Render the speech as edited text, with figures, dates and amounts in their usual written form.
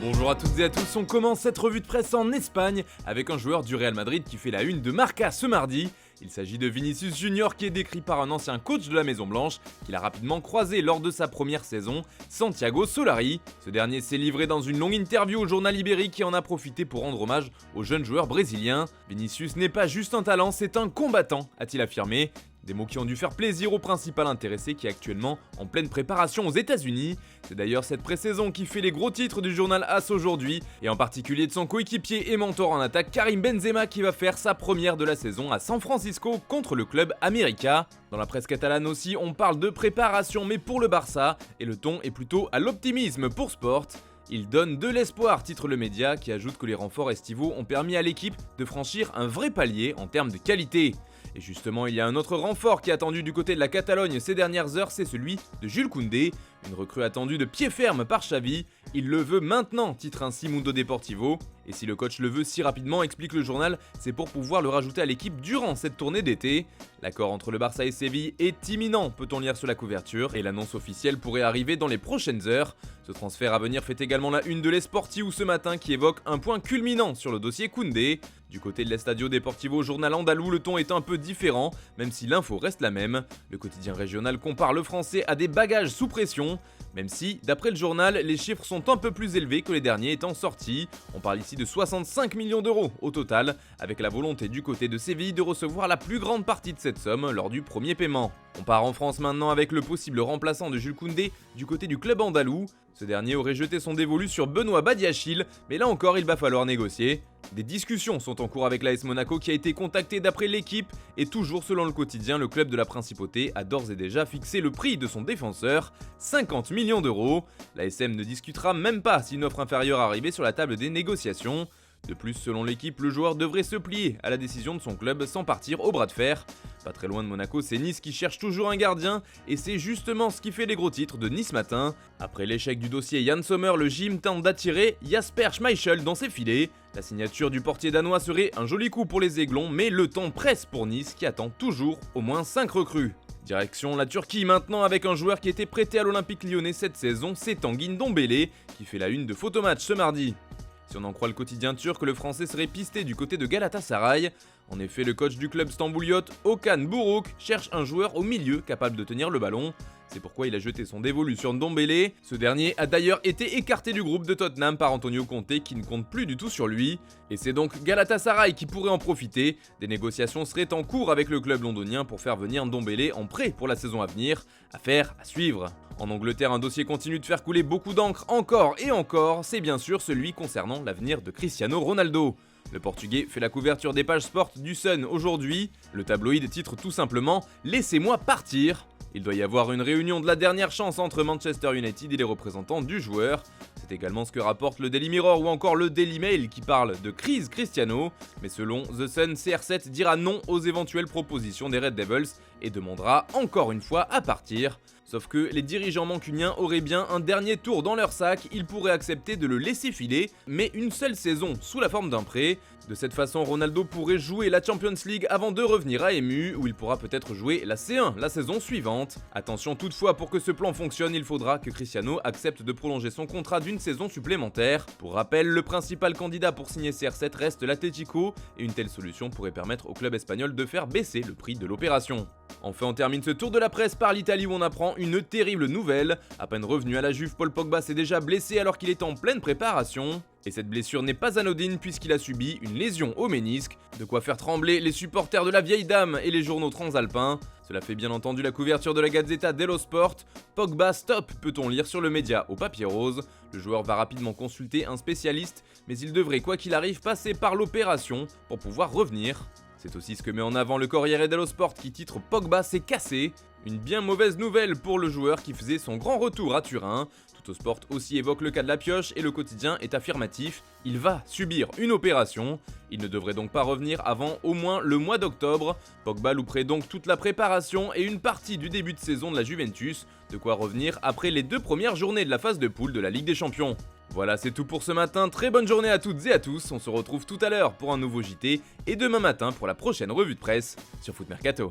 Bonjour à toutes et à tous, on commence cette revue de presse en Espagne avec un joueur du Real Madrid qui fait la une de Marca ce mardi. Il s'agit de Vinicius Junior qui est décrit par un ancien coach de la Maison Blanche qu'il a rapidement croisé lors de sa première saison, Santiago Solari. Ce dernier s'est livré dans une longue interview au journal Ibérique et en a profité pour rendre hommage au jeune joueur brésilien. Vinicius n'est pas juste un talent, c'est un combattant, a-t-il affirmé. Des mots qui ont dû faire plaisir au principal intéressé qui est actuellement en pleine préparation aux États-Unis. C'est d'ailleurs cette pré-saison qui fait les gros titres du journal AS aujourd'hui, et en particulier de son coéquipier et mentor en attaque Karim Benzema qui va faire sa première de la saison à San Francisco contre le club América. Dans la presse catalane aussi, on parle de préparation mais pour le Barça, et le ton est plutôt à l'optimisme pour Sport. Il donne de l'espoir, titre le média, qui ajoute que les renforts estivaux ont permis à l'équipe de franchir un vrai palier en termes de qualité. Et justement, il y a un autre renfort qui est attendu du côté de la Catalogne ces dernières heures, c'est celui de Jules Koundé, une recrue attendue de pied ferme par Xavi. Il le veut maintenant, titre ainsi Mundo Deportivo. Et si le coach le veut si rapidement, explique le journal, c'est pour pouvoir le rajouter à l'équipe durant cette tournée d'été. L'accord entre le Barça et Séville est imminent, peut-on lire sur la couverture, et l'annonce officielle pourrait arriver dans les prochaines heures. Ce transfert à venir fait également la une de l'Esportiu ce matin qui évoque un point culminant sur le dossier Koundé. Du côté de l'Estadio Deportivo, journal andalou, le ton est un peu différent, même si l'info reste la même. Le quotidien régional compare le français à des bagages sous pression, même si, d'après le journal, les chiffres sont un peu plus élevés que les derniers étant sortis. On parle ici de 65 millions d'euros au total, avec la volonté du côté de Séville de recevoir la plus grande partie de cette somme lors du premier paiement. On part en France maintenant avec le possible remplaçant de Jules Koundé du côté du club andalou. Ce dernier aurait jeté son dévolu sur Benoît Badiachil, mais là encore il va falloir négocier. Des discussions sont en cours avec l'AS Monaco qui a été contacté d'après l'équipe, et toujours selon le quotidien, le club de la Principauté a d'ores et déjà fixé le prix de son défenseur, 50 millions d'euros. L'ASM ne discutera même pas si une offre inférieure arrivait sur la table des négociations. De plus, selon l'équipe, le joueur devrait se plier à la décision de son club sans partir au bras de fer. Pas très loin de Monaco, c'est Nice qui cherche toujours un gardien, et c'est justement ce qui fait les gros titres de Nice Matin. Après l'échec du dossier Jan Sommer, le gym tente d'attirer Jasper Schmeichel dans ses filets. La signature du portier danois serait un joli coup pour les Aiglons, mais le temps presse pour Nice qui attend toujours au moins 5 recrues. Direction la Turquie maintenant avec un joueur qui était prêté à l'Olympique Lyonnais cette saison, c'est Tanguy Ndombele, qui fait la une de Photomatch ce mardi. Si on en croit le quotidien turc, le français serait pisté du côté de Galatasaray. En effet, le coach du club stambouliote, Okan Buruk, cherche un joueur au milieu capable de tenir le ballon. C'est pourquoi il a jeté son dévolu sur Ndombele. Ce dernier a d'ailleurs été écarté du groupe de Tottenham par Antonio Conte qui ne compte plus du tout sur lui. Et c'est donc Galatasaray qui pourrait en profiter. Des négociations seraient en cours avec le club londonien pour faire venir Ndombele en prêt pour la saison à venir. Affaire à suivre. En Angleterre, un dossier continue de faire couler beaucoup d'encre encore et encore, c'est bien sûr celui concernant l'avenir de Cristiano Ronaldo. Le Portugais fait la couverture des pages sport du Sun aujourd'hui. Le tabloïd titre tout simplement « Laissez-moi partir ». Il doit y avoir une réunion de la dernière chance entre Manchester United et les représentants du joueur. C'est également ce que rapporte le Daily Mirror ou encore le Daily Mail qui parle de crise Cristiano. Mais selon The Sun, CR7 dira non aux éventuelles propositions des Red Devils et demandera encore une fois à partir. Sauf que les dirigeants mancuniens auraient bien un dernier tour dans leur sac, ils pourraient accepter de le laisser filer, mais une seule saison sous la forme d'un prêt. De cette façon, Ronaldo pourrait jouer la Champions League avant de revenir à MU, où il pourra peut-être jouer la C1 la saison suivante. Attention toutefois, pour que ce plan fonctionne, il faudra que Cristiano accepte de prolonger son contrat d'une saison supplémentaire. Pour rappel, le principal candidat pour signer CR7 reste l'Atlético, et une telle solution pourrait permettre au club espagnol de faire baisser le prix de l'opération. Enfin, on termine ce tour de la presse par l'Italie où on apprend une terrible nouvelle. À peine revenu à la Juve, Paul Pogba s'est déjà blessé alors qu'il est en pleine préparation. Et cette blessure n'est pas anodine puisqu'il a subi une lésion au ménisque, de quoi faire trembler les supporters de la vieille dame et les journaux transalpins. Cela fait bien entendu la couverture de la Gazzetta dello Sport. Pogba stop, peut-on lire sur le média au papier rose. Le joueur va rapidement consulter un spécialiste, mais il devrait quoi qu'il arrive passer par l'opération pour pouvoir revenir. C'est aussi ce que met en avant le Corriere dello Sport qui titre Pogba s'est cassé. Une bien mauvaise nouvelle pour le joueur qui faisait son grand retour à Turin. Tuttosport aussi évoque le cas de la pioche et le quotidien est affirmatif. Il va subir une opération. Il ne devrait donc pas revenir avant au moins le mois d'octobre. Pogba louperait donc toute la préparation et une partie du début de saison de la Juventus. De quoi revenir après les 2 premières journées de la phase de poule de la Ligue des Champions. Voilà, c'est tout pour ce matin. Très bonne journée à toutes et à tous. On se retrouve tout à l'heure pour un nouveau JT et demain matin pour la prochaine revue de presse sur Foot Mercato.